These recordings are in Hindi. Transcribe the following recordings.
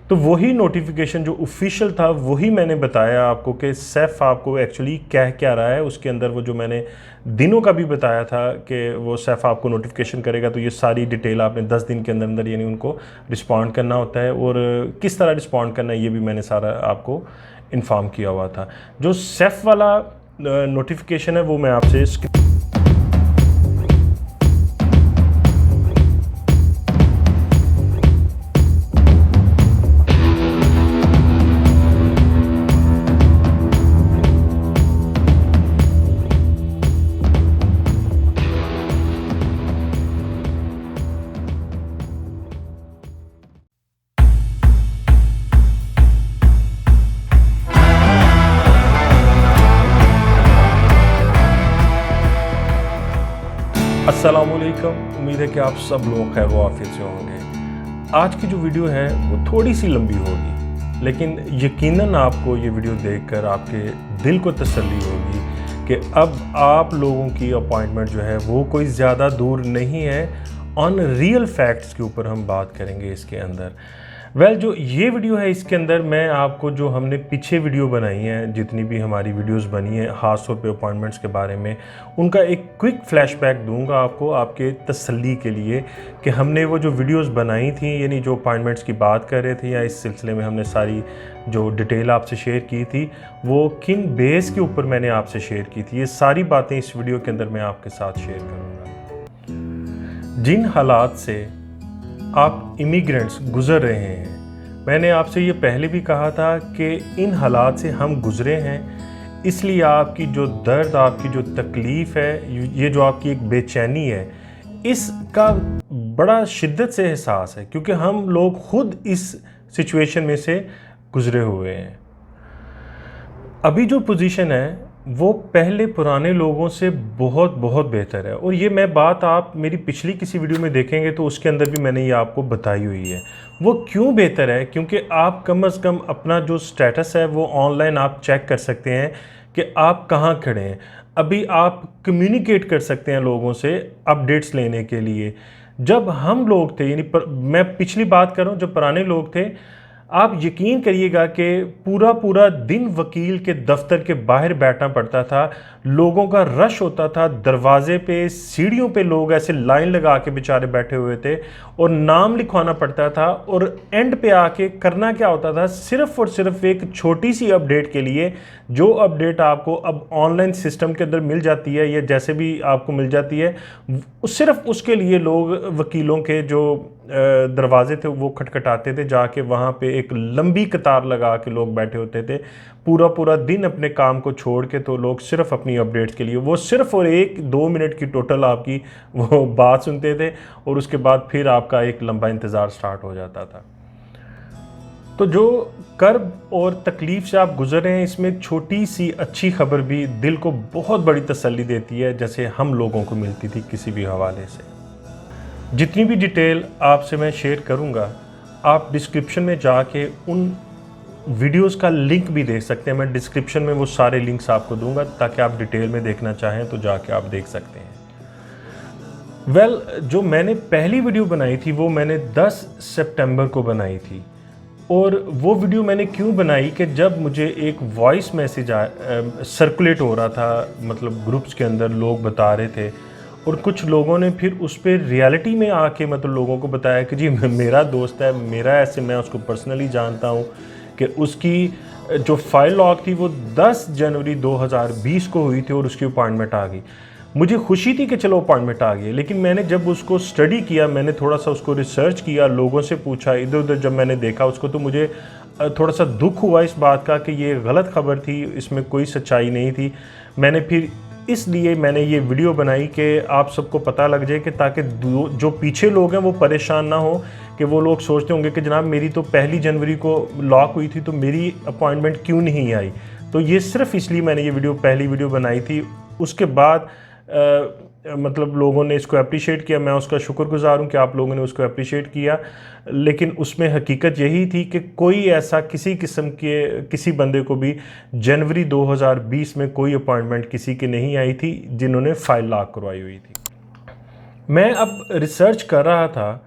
तो वही नोटिफिकेशन जो ऑफिशियल था वही मैंने बताया आपको कि सैफ आपको एक्चुअली कह क्या रहा है। उसके अंदर वो जो मैंने दिनों का भी बताया था कि वो सैफ आपको नोटिफिकेशन करेगा, तो ये सारी डिटेल आपने 10 दिन के अंदर अंदर यानी उनको रिस्पॉन्ड करना होता है, और किस तरह रिस्पॉन्ड करना है ये भी मैंने सारा आपको इन्फॉर्म किया हुआ था। जो सैफ वाला नोटिफिकेशन है वो मैं आपसे अस्सलामुअलैकुम। उम्मीद है कि आप सब लोग खैर वाफियत से होंगे। आज की जो वीडियो है वो थोड़ी सी लंबी होगी, लेकिन यकीनन आपको ये वीडियो देखकर आपके दिल को तसल्ली होगी कि अब आप लोगों की अपॉइंटमेंट जो है वो कोई ज़्यादा दूर नहीं है। ऑन रियल फैक्ट्स के ऊपर हम बात करेंगे इसके अंदर। जो ये वीडियो है इसके अंदर मैं आपको जो हमने पीछे वीडियो बनाई हैं, जितनी भी हमारी वीडियोस बनी हैं ख़ास तौर पे अपॉइंटमेंट्स के बारे में, उनका एक क्विक फ्लैशबैक दूंगा आपको आपके तसल्ली के लिए कि हमने वो जो वीडियोस बनाई थी, यानी जो अपॉइंटमेंट्स की बात कर रहे थे या इस सिलसिले में हमने सारी जो डिटेल आपसे शेयर की थी वो किन बेस के ऊपर मैंने आपसे शेयर की थी। ये सारी बातें इस वीडियो के अंदर मैं आपके साथ शेयर करूँगा। जिन हालात से आप इमिग्रेंट्स गुज़र रहे हैं, मैंने आपसे ये पहले भी कहा था कि इन हालात से हम गुज़रे हैं, इसलिए आपकी जो दर्द, आपकी जो तकलीफ़ है, ये जो आपकी एक बेचैनी है, इसका बड़ा शिद्दत से एहसास है, क्योंकि हम लोग ख़ुद इस सिचुएशन में से गुज़रे हुए हैं। अभी जो पोजीशन है वो पहले पुराने लोगों से बहुत बहुत बेहतर है, और ये मैं बात आप मेरी पिछली किसी वीडियो में देखेंगे तो उसके अंदर भी मैंने ये आपको बताई हुई है। वो क्यों बेहतर है? क्योंकि आप कम अज़ कम अपना जो स्टेटस है वो ऑनलाइन आप चेक कर सकते हैं कि आप कहाँ खड़े हैं। अभी आप कम्युनिकेट कर सकते हैं लोगों से अपडेट्स लेने के लिए। जब हम लोग थे, यानी मैं पिछली बात कर रहा हूँ, जब पुराने लोग थे, आप यकीन करिएगा कि पूरा पूरा दिन वकील के दफ्तर के बाहर बैठना पड़ता था, लोगों का रश होता था, दरवाजे पे सीढ़ियों पे लोग ऐसे लाइन लगा के बेचारे बैठे हुए थे और नाम लिखवाना पड़ता था, और एंड पे आके करना क्या होता था, सिर्फ और सिर्फ एक छोटी सी अपडेट के लिए, जो अपडेट आपको अब ऑनलाइन सिस्टम के अंदर मिल जाती है या जैसे भी आपको मिल जाती है, सिर्फ उसके लिए लोग वकीलों के जो दरवाजे थे वो खटखटाते थे, जाके वहाँ पे एक लंबी कतार लगा के लोग बैठे होते थे पूरा पूरा दिन अपने काम को छोड़ के, तो लोग सिर्फ अपनी अपडेट्स के लिए वो सिर्फ और 1-2 मिनट की टोटल आपकी वो बात सुनते थे, और उसके बाद फिर आपका एक लंबा इंतज़ार स्टार्ट हो जाता था। तो जो कर्ब और तकलीफ़ से आप गुजर रहे हैं, इसमें छोटी सी अच्छी खबर भी दिल को बहुत बड़ी तसल्ली देती है, जैसे हम लोगों को मिलती थी किसी भी हवाले से। जितनी भी डिटेल आपसे मैं शेयर करूंगा, आप डिस्क्रिप्शन में जाके उन वीडियोस का लिंक भी देख सकते हैं। मैं डिस्क्रिप्शन में वो सारे लिंक्स आपको दूंगा ताकि आप डिटेल में देखना चाहें तो जाके आप देख सकते हैं। जो मैंने पहली वीडियो बनाई थी वो मैंने 10 सितंबर को बनाई थी, और वो वीडियो मैंने क्यों बनाई कि जब मुझे एक वॉइस मैसेज सर्कुलेट हो रहा था, मतलब ग्रुप्स के अंदर लोग बता रहे थे, और कुछ लोगों ने फिर उस पर रियलिटी में आके मतलब लोगों को बताया कि जी मेरा दोस्त है, मेरा ऐसे, मैं उसको पर्सनली जानता हूँ कि उसकी जो फाइल लॉक थी वो 10 जनवरी 2020 को हुई थी और उसकी अपॉइंटमेंट आ गई। मुझे खुशी थी कि चलो अपॉइंटमेंट आ गई, लेकिन मैंने जब उसको स्टडी किया, मैंने थोड़ा सा उसको रिसर्च किया, लोगों से पूछा, इधर उधर जब मैंने देखा उसको, तो मुझे थोड़ा सा दुख हुआ इस बात का कि ये गलत खबर थी, इसमें कोई सच्चाई नहीं थी। मैंने फिर इसलिए मैंने ये वीडियो बनाई कि आप सबको पता लग जाए, कि ताकि जो पीछे लोग हैं वो परेशान ना हो, कि वो लोग सोचते होंगे कि जनाब मेरी तो 1 जनवरी को लॉक हुई थी तो मेरी अपॉइंटमेंट क्यों नहीं आई। तो ये सिर्फ इसलिए मैंने ये पहली वीडियो बनाई थी। उसके बाद मतलब लोगों ने इसको अप्रिशिएट किया, मैं उसका शुक्रगुजार हूँ कि आप लोगों ने उसको अप्रिशिएट किया, लेकिन उसमें हकीकत यही थी कि कोई ऐसा किसी किस्म के किसी बंदे को भी जनवरी 2020 में कोई अपॉइंटमेंट किसी की नहीं आई थी जिन्होंने फाइल लॉक करवाई हुई थी। मैं अब रिसर्च कर रहा था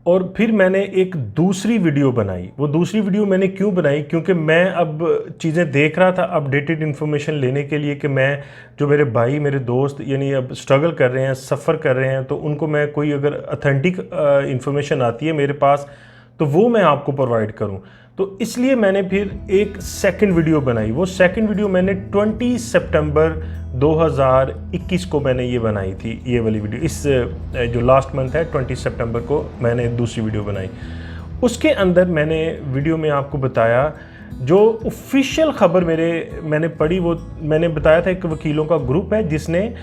और फिर मैंने एक दूसरी वीडियो बनाई। वो दूसरी वीडियो मैंने क्यों बनाई, क्योंकि मैं अब चीज़ें देख रहा था अपडेटेड इन्फॉर्मेशन लेने के लिए कि मैं जो मेरे भाई मेरे दोस्त यानी अब स्ट्रगल कर रहे हैं, सफ़र कर रहे हैं, तो उनको मैं कोई अगर ऑथेंटिक इन्फॉर्मेशन आती है मेरे पास तो वो मैं आपको प्रोवाइड करूं। तो इसलिए मैंने फिर एक सेकंड वीडियो बनाई। वो सेकंड वीडियो मैंने 20 सितंबर 2021 को मैंने ये बनाई थी, ये वाली वीडियो। इस जो लास्ट मंथ है 20 सितंबर को मैंने दूसरी वीडियो बनाई। उसके अंदर मैंने वीडियो में आपको बताया जो ऑफिशियल ख़बर मैंने पढ़ी, वो मैंने बताया था एक वकीलों का ग्रुप है जिसने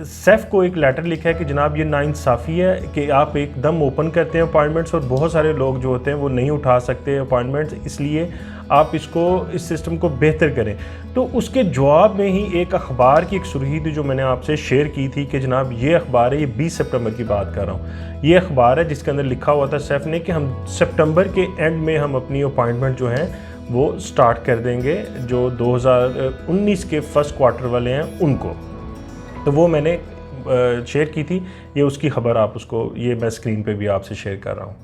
सैफ को एक लेटर लिखा है कि जनाब ये नाइंसाफ़ी है कि आप एकदम ओपन करते हैं अपॉइंटमेंट्स और बहुत सारे लोग जो होते हैं वो नहीं उठा सकते अपॉइंटमेंट्स, इसलिए आप इस सिस्टम को बेहतर करें। तो उसके जवाब में ही एक अखबार की एक सुर्खी थी जो मैंने आपसे शेयर की थी कि जनाब ये अखबार है, ये 20 सितंबर की बात कर रहा हूँ, ये अखबार है जिसके अंदर लिखा हुआ था सैफ ने कि हम सितंबर के एंड में हम अपनी अपॉइंटमेंट जो हैं वो स्टार्ट कर देंगे, जो 2019 के फर्स्ट क्वार्टर वाले हैं उनको। तो वो मैंने शेयर की थी, ये उसकी खबर आप उसको, ये मैं स्क्रीन पे भी आपसे शेयर कर रहा हूँ।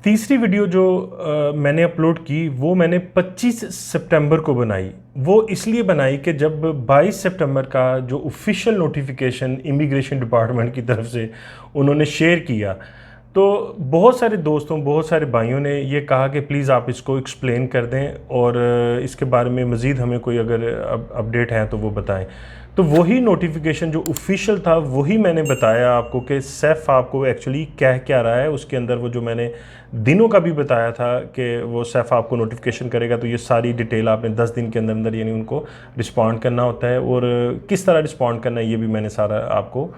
तीसरी वीडियो जो मैंने अपलोड की वो मैंने 25 सितंबर को बनाई। वो इसलिए बनाई कि जब 22 सितंबर का जो ऑफिशियल नोटिफिकेशन इमिग्रेशन डिपार्टमेंट की तरफ से उन्होंने शेयर किया, तो बहुत सारे दोस्तों, बहुत सारे भाइयों ने ये कहा कि प्लीज़ आप इसको एक्सप्लेन कर दें और इसके बारे में मज़ीद हमें कोई अगर अपडेट है तो वो बताएं। तो वही नोटिफिकेशन जो ऑफिशियल था वही मैंने बताया आपको कि सैफ आपको एक्चुअली कह क्या रहा है। उसके अंदर वो जो मैंने दिनों का भी बताया था कि वो सैफ आपको नोटिफिकेशन करेगा, तो ये सारी डिटेल आपने 10 दिन के अंदर अंदर यानी उनको रिस्पॉन्ड करना होता है, और किस तरह रिस्पॉन्ड करना है ये भी मैंने सारा आपको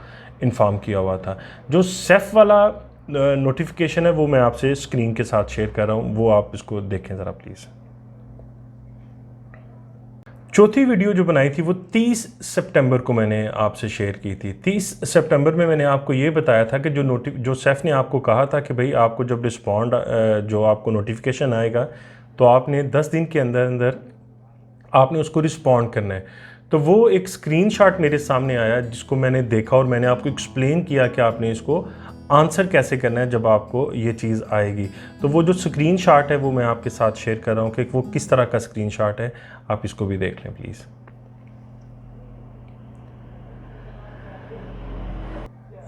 इन्फॉर्म किया हुआ था। जो सैफ वाला नोटिफिकेशन है वो मैं आपसे स्क्रीन के साथ शेयर कर रहा हूँ, वो आप इसको देखें ज़रा प्लीज़। चौथी वीडियो जो बनाई थी वो 30 सितंबर को मैंने आपसे शेयर की थी। 30 सितंबर में मैंने आपको ये बताया था कि जो सैफ ने आपको कहा था कि भाई आपको जब जो आपको नोटिफिकेशन आएगा तो आपने 10 दिन के अंदर अंदर आपने उसको रिस्पॉन्ड करना है। तो वो एक स्क्रीनशॉट मेरे सामने आया जिसको मैंने देखा और मैंने आपको एक्सप्लेन किया कि आपने इसको आंसर कैसे करना है जब आपको ये चीज़ आएगी। तो वो जो स्क्रीनशॉट है वो मैं आपके साथ शेयर कर रहा हूँ कि वो किस तरह का स्क्रीनशॉट है, आप इसको भी देख लें प्लीज़।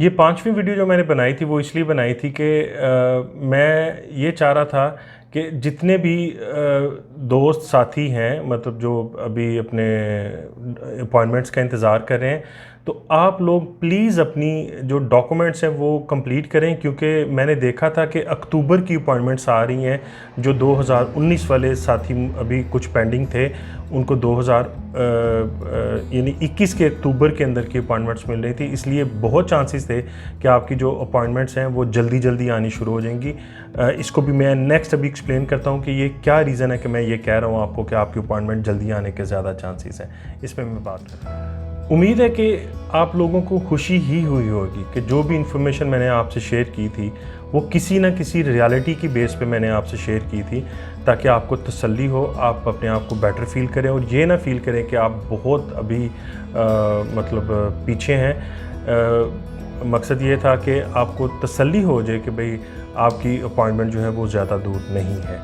ये 5वीं वीडियो जो मैंने बनाई थी वो इसलिए बनाई थी कि मैं ये चाह रहा था कि जितने भी दोस्त साथी हैं, मतलब जो अभी अपने अपॉइंटमेंट्स का इंतज़ार कर रहे हैं, तो आप लोग प्लीज़ अपनी जो डॉक्यूमेंट्स हैं वो कंप्लीट करें, क्योंकि मैंने देखा था कि अक्टूबर की अपॉइंटमेंट्स आ रही हैं। जो 2019 वाले साथी अभी कुछ पेंडिंग थे उनको 2021 के अक्टूबर के अंदर की अपॉइंटमेंट्स मिल रही थी, इसलिए बहुत चांसेस थे कि आपकी जो अपॉइंटमेंट्स हैं वो जल्दी जल्दी आनी शुरू हो जाएंगी। इसको भी मैं नेक्स्ट अभी एक्सप्लेन करता हूँ कि ये क्या रीज़न है कि मैं ये कह रहा हूँ आपको कि आपकी अपॉइंटमेंट जल्दी आने के ज़्यादा चांसेस हैं, इस पर मैं बात कर रहा हूँ। उम्मीद है कि आप लोगों को खुशी ही हुई होगी कि जो भी इन्फॉर्मेशन मैंने आपसे शेयर की थी वो किसी ना किसी रियलिटी की बेस पे मैंने आपसे शेयर की थी, ताकि आपको तसल्ली हो, आप अपने आप को बेटर फील करें और ये ना फील करें कि आप बहुत अभी मतलब पीछे हैं। मकसद ये था कि आपको तसल्ली हो जाए कि भाई आपकी अपॉइंटमेंट जो है वो ज़्यादा दूर नहीं है।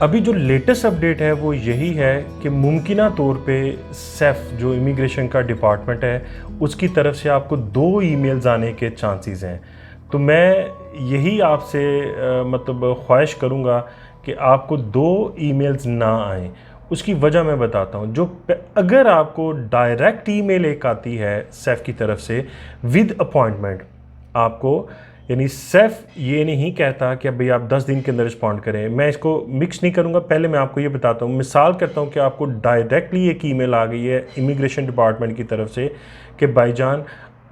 अभी जो लेटेस्ट अपडेट है वो यही है कि मुमकिना तौर पे सैफ जो इमिग्रेशन का डिपार्टमेंट है उसकी तरफ से आपको 2 ईमेल्स आने के चांसेस हैं। तो मैं यही आपसे मतलब ख्वाहिश करूँगा कि आपको 2 ईमेल्स ना आएँ। उसकी वजह मैं बताता हूँ। अगर आपको डायरेक्ट ईमेल एक आती है सैफ की तरफ से विद अपॉइंटमेंट, आपको यानी सैफ ये नहीं कहता कि भाई आप 10 दिन के अंदर रिस्पॉन्ड करें, मैं इसको मिक्स नहीं करूँगा। पहले मैं आपको ये बताता हूँ, मिसाल करता हूँ कि आपको डायरेक्टली एक ईमेल आ गई है इमिग्रेशन डिपार्टमेंट की तरफ से कि भाईजान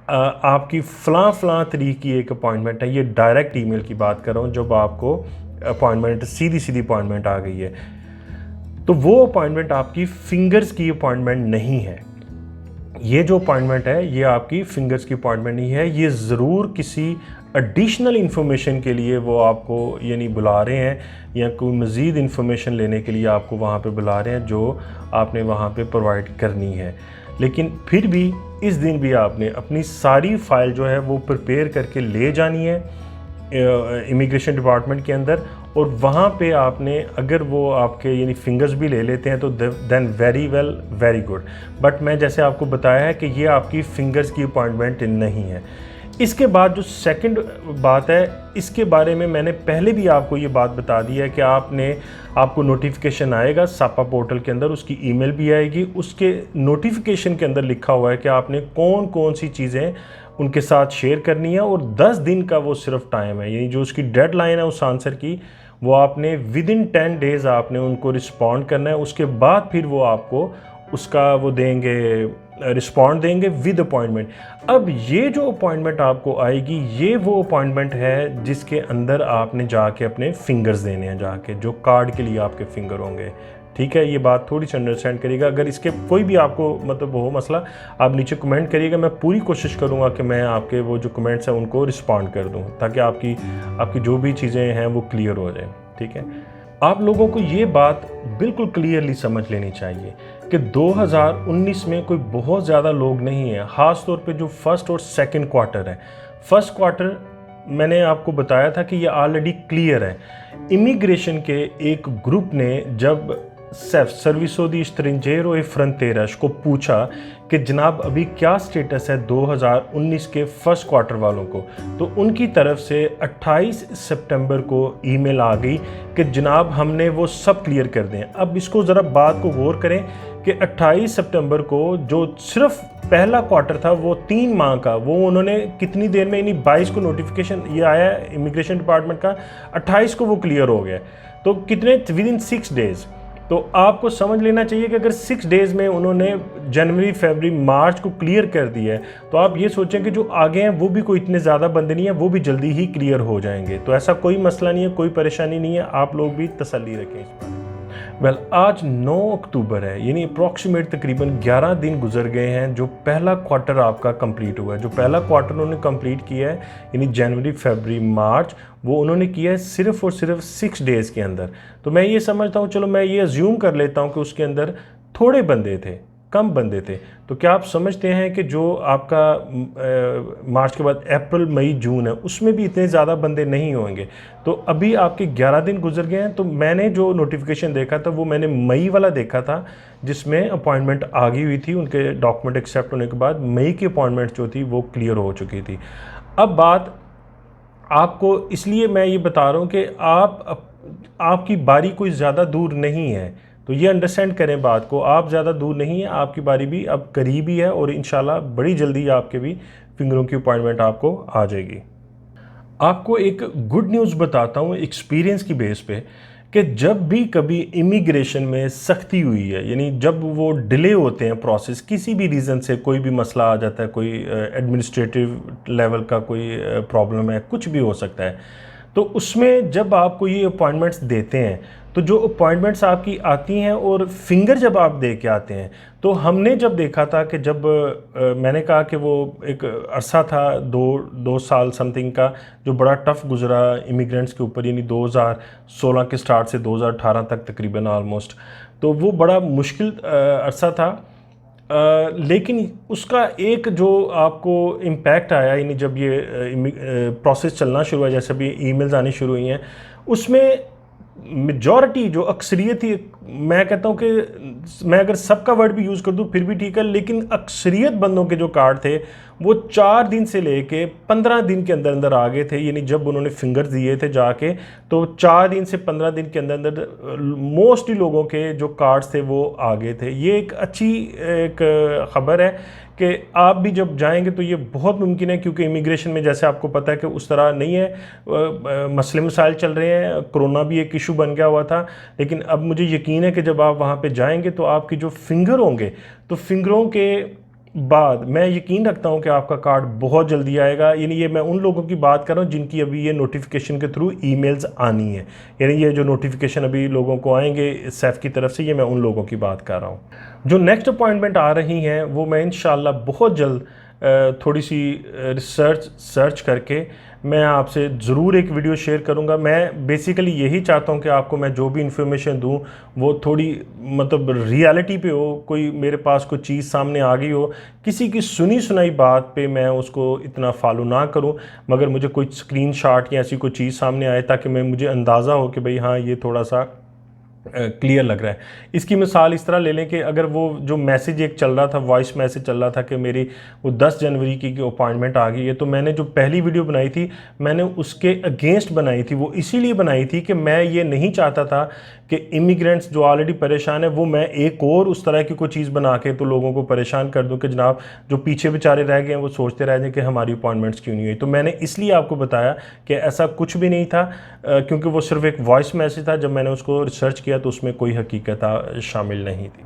आपकी फ़लाँ तारीख की एक अपॉइंटमेंट है। ये डायरेक्ट ईमेल की बात कर रहा हूँ, जब आपको अपॉइंटमेंट सीधी अपॉइंटमेंट आ गई है, तो वो अपॉइंटमेंट आपकी फिंगर्स की अपॉइंटमेंट नहीं है। ये जो अपॉइंटमेंट है ये आपकी फिंगर्स की अपॉइंटमेंट नहीं है, ये ज़रूर किसी एडिशनल इन्फॉर्मेशन के लिए वो आपको यानी बुला रहे हैं, या कोई मज़ीद इन्फॉर्मेशन लेने के लिए आपको वहाँ पे बुला रहे हैं जो आपने वहाँ पे प्रोवाइड करनी है। लेकिन फिर भी इस दिन भी आपने अपनी सारी फाइल जो है वो प्रिपेयर करके ले जानी है इमिग्रेशन डिपार्टमेंट के अंदर, और वहाँ पे आपने अगर वो आपके यानी फिंगर्स भी ले लेते हैं तो then very well very good. But मैं जैसे आपको बताया है कि ये आपकी फिंगर्स की अपॉइंटमेंट नहीं है। इसके बाद जो सेकंड बात है, इसके बारे में मैंने पहले भी आपको ये बात बता दी है कि आपको नोटिफिकेशन आएगा सापा पोर्टल के अंदर, उसकी ईमेल भी आएगी। उसके नोटिफिकेशन के अंदर लिखा हुआ है कि आपने कौन कौन सी चीज़ें उनके साथ शेयर करनी है, और 10 दिन का वो सिर्फ टाइम है, यानी जो उसकी डेडलाइन है उस आंसर की, वो आपने विद इन 10 डेज़ आपने उनको रिस्पॉन्ड करना है। उसके बाद फिर वो आपको उसका वो देंगे, रिस्पॉन्ड देंगे विद अपॉइंटमेंट। अब ये जो अपॉइंटमेंट आपको आएगी, ये वो अपॉइंटमेंट है जिसके अंदर आपने जाके अपने फिंगर्स देने हैं, जाके जो कार्ड के लिए आपके फिंगर होंगे। ठीक है, ये बात थोड़ी सी अंडरस्टैंड करिएगा। अगर इसके कोई भी आपको मतलब हो मसला, आप नीचे कमेंट करिएगा, मैं पूरी कोशिश करूँगा कि मैं आपके वो जो कमेंट्स हैं उनको रिस्पॉन्ड कर दूँ, ताकि आपकी जो भी चीज़ें हैं वो क्लियर हो जाए। ठीक है, आप लोगों को ये बात बिल्कुल क्लियरली समझ लेनी चाहिए कि 2019 में कोई बहुत ज़्यादा लोग नहीं हैं, ख़ास तौर पे जो फर्स्ट और सेकंड क्वार्टर है। फर्स्ट क्वार्टर मैंने आपको बताया था कि ये ऑलरेडी क्लियर है। इमिग्रेशन के एक ग्रुप ने जब सर्विसो दी स्ट्रेंजेरो ए फ्रंटेरास को पूछा कि जनाब अभी क्या स्टेटस है 2019 के फर्स्ट क्वार्टर वालों को, तो उनकी तरफ से 28 सितंबर को ईमेल आ गई कि जनाब हमने वो सब क्लियर कर दें। अब इसको ज़रा बात को गौर करें कि 28 सितंबर को जो सिर्फ पहला क्वार्टर था वो 3 माह का, वो उन्होंने कितनी देर में, यानी 22 को नोटिफिकेशन ये आया इमिग्रेशन डिपार्टमेंट का, 28 को वो क्लियर हो गया। तो कितने, विद इन 6 डेज़। तो आपको समझ लेना चाहिए कि अगर 6 डेज़ में उन्होंने जनवरी, फरवरी, मार्च को क्लियर कर दिया है, तो आप ये सोचें कि जो आगे हैं वो भी कोई इतने ज़्यादा बंदे नहीं हैं, वो भी जल्दी ही क्लियर हो जाएंगे। तो ऐसा कोई मसला नहीं है, कोई परेशानी नहीं है, आप लोग भी तसल्ली रखें इस पर। वेल, आज 9 अक्टूबर है, यानी अप्रॉक्सीमेट तकरीबन 11 दिन गुजर गए हैं जो पहला क्वार्टर आपका कंप्लीट हुआ है। जो पहला क्वार्टर उन्होंने कंप्लीट किया है, यानी जनवरी, फरवरी, मार्च, वो उन्होंने किया है सिर्फ और सिर्फ 6 डेज़ के अंदर। तो मैं ये समझता हूँ, चलो मैं ये अज्यूम कर लेता हूँ कि उसके अंदर थोड़े बंदे थे, कम बंदे थे। तो क्या आप समझते हैं कि जो आपका मार्च के बाद अप्रैल, मई, जून है, उसमें भी इतने ज़्यादा बंदे नहीं होंगे? तो अभी आपके 11 दिन गुजर गए हैं। तो मैंने जो नोटिफिकेशन देखा था वो मैंने मई वाला देखा था, जिसमें अपॉइंटमेंट आ गई हुई थी, उनके डॉक्यूमेंट एक्सेप्ट होने के बाद मई की अपॉइंटमेंट जो थी वो क्लियर हो चुकी थी। अब बात आपको इसलिए मैं ये बता रहा हूँ कि आपकी बारी कोई ज़्यादा दूर नहीं है, तो ये अंडरस्टैंड करें बात को। आप ज़्यादा दूर नहीं है, आपकी बारी भी अब करीब ही है, और इंशाल्लाह बड़ी जल्दी आपके भी फिंगरों की अपॉइंटमेंट आपको आ जाएगी। आपको एक गुड न्यूज़ बताता हूँ एक्सपीरियंस की बेस पे, कि जब भी कभी इमिग्रेशन में सख्ती हुई है, यानी जब वो डिले होते हैं प्रोसेस, किसी भी रीज़न से कोई भी मसला आ जाता है, कोई एडमिनिस्ट्रेटिव लेवल का कोई प्रॉब्लम है, कुछ भी हो सकता है, तो उसमें जब आपको ये अपॉइंटमेंट्स देते हैं, तो जो अपॉइंटमेंट्स आपकी आती हैं और फिंगर जब आप दे के आते हैं, तो हमने जब देखा था कि जब मैंने कहा कि वो एक अरसा था 2 साल समथिंग का, जो बड़ा टफ़ गुजरा इमिग्रेंट्स के ऊपर, यानी 2016 के स्टार्ट से 2018 तक तकरीबन ऑलमोस्ट, तो वो बड़ा मुश्किल अरसा था। लेकिन उसका एक जो आपको इम्पैक्ट आया, यानी जब ये प्रोसेस चलना शुरू हुआ, जैसे अभी ईमेल्स आनी शुरू हुई हैं, उसमें मेजॉरिटी जो अक्सरियत थी, मैं कहता हूँ कि मैं अगर सबका वर्ड भी यूज़ कर दूँ फिर भी ठीक है, लेकिन अक्सरियत बंदों के जो कार्ड थे वो 4 दिन से लेके 15 दिन के अंदर अंदर आ गए थे। यानी जब उन्होंने फिंगर दिए थे जाके, तो 4 दिन से 15 दिन के अंदर अंदर मोस्टली लोगों के जो कार्ड्स थे वो आ गए थे। ये एक अच्छी एक ख़बर है कि आप भी जब जाएंगे तो ये बहुत मुमकिन है, क्योंकि इमिग्रेशन में जैसे आपको पता है कि उस तरह नहीं है, मसले मसाइल चल रहे हैं, कोरोना भी एक इशू बन गया हुआ था। लेकिन अब मुझे यकीन है कि जब आप वहाँ पे जाएंगे तो आपके जो फिंगर होंगे, तो फिंगरों के बाद मैं यकीन रखता हूँ कि आपका कार्ड बहुत जल्दी आएगा। यानी ये मैं उन लोगों की बात कर रहा हूँ जिनकी अभी ये नोटिफिकेशन के थ्रू ईमेल्स आनी है, यानी ये जो नोटिफिकेशन अभी लोगों को आएंगे सैफ की तरफ से, ये मैं उन लोगों की बात कर रहा हूँ। जो नेक्स्ट अपॉइंटमेंट आ रही हैं वो मैं इंशाल्लाह बहुत जल्द थोड़ी सी सर्च करके मैं आपसे ज़रूर एक वीडियो शेयर करूंगा। मैं बेसिकली यही चाहता हूं कि आपको मैं जो भी इन्फॉर्मेशन दूं वो थोड़ी मतलब रियलिटी पे हो, कोई मेरे पास कोई चीज़ सामने आ गई हो, किसी की सुनी सुनाई बात पे मैं उसको इतना फॉलो ना करूं, मगर मुझे कोई स्क्रीनशॉट या ऐसी कोई चीज़ सामने आए ताकि मुझे अंदाज़ा हो कि भाई हाँ ये थोड़ा सा क्लियर लग रहा है। इसकी मिसाल इस तरह ले लें कि अगर वो जो मैसेज एक चल रहा था, वॉइस मैसेज चल रहा था कि मेरी वो 10 जनवरी की अपॉइंटमेंट आ गई है, तो मैंने जो पहली वीडियो बनाई थी मैंने उसके अगेंस्ट बनाई थी। वो इसीलिए बनाई थी कि मैं ये नहीं चाहता था कि इमिग्रेंट्स जो ऑलरेडी परेशान है वो मैं एक और उस तरह की कोई चीज़ बना के तो लोगों को परेशान कर दूं कि जनाब जो पीछे बेचारे रह गए हैं वो सोचते रह जाएं कि हमारी अपॉइंटमेंट्स क्यों नहीं हुई। तो मैंने इसलिए आपको बताया कि ऐसा कुछ भी नहीं था, क्योंकि वो सिर्फ एक वॉइस मैसेज था। जब मैंने उसको रिसर्च किया तो उसमें कोई हकीकत शामिल नहीं थी।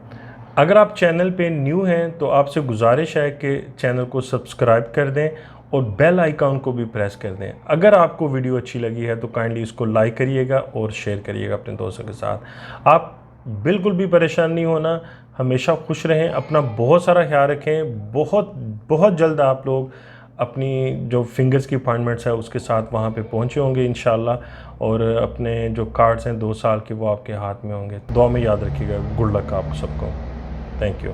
अगर आप चैनल पे न्यू हैं तो आपसे गुजारिश है कि चैनल को सब्सक्राइब कर दें और बेल आइकॉन को भी प्रेस कर दें। अगर आपको वीडियो अच्छी लगी है तो काइंडली इसको लाइक करिएगा और शेयर करिएगा अपने दोस्तों के साथ। आप बिल्कुल भी परेशान नहीं होना, हमेशा खुश रहें, अपना बहुत सारा ख्याल रखें। बहुत बहुत जल्द आप लोग अपनी जो फिंगर्स की अपॉइंटमेंट्स है उसके साथ वहाँ पे पहुँचे होंगे इंशाल्लाह, और अपने जो कार्ड्स हैं 2 साल के वो आपके हाथ में होंगे। दुआ में याद रखिएगा। गुड लक आप सबको। Thank you.